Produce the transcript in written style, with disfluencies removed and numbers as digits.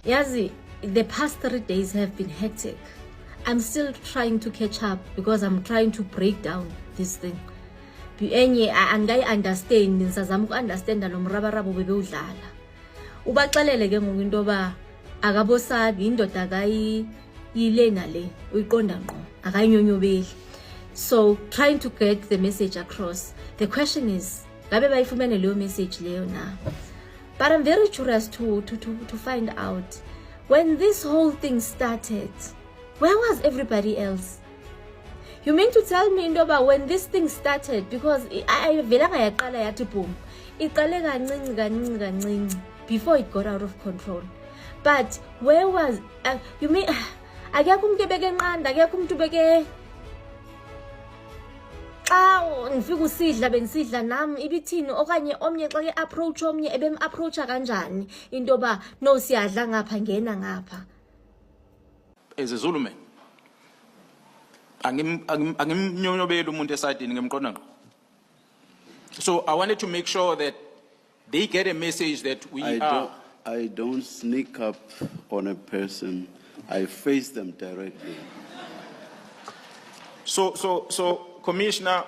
Yazi, the past 3 days have been hectic. I'm still trying to catch up because I'm trying to break down this thing. Enye angayi-understand, ngisazama uku-understanda lo mrabarabo bebewudlala. Ubaxelele ke ngoku into yoba akabosabi, indoda akayile nale uyiqonda ngqo, akayinyonyobeli. So trying to get the message across. The question is, ngabe bayifumene leyo message leyo na? But I'm very curious to find out, when this whole thing started, where was everybody else? You mean to tell me into yoba when this thing started, because velanga yaqala yathi boom, iqale kancinci before it got out of control. But where was you mean akekho umuntu ebeke nqanda, akekho umuntu beke xa ngifika usidla bengisidla nami ibithini, okanye omnye xa ke approach omnye ebem-approacha kanjani into yoba no siyadla ngapha ngena ngapha. As a Zulu man, angimnyonyobeli umuntu esayidini ngimqonda ngqo. So I wanted to make sure that they get a message that I don't sneak up on a person. I face them directly. So Commissioner,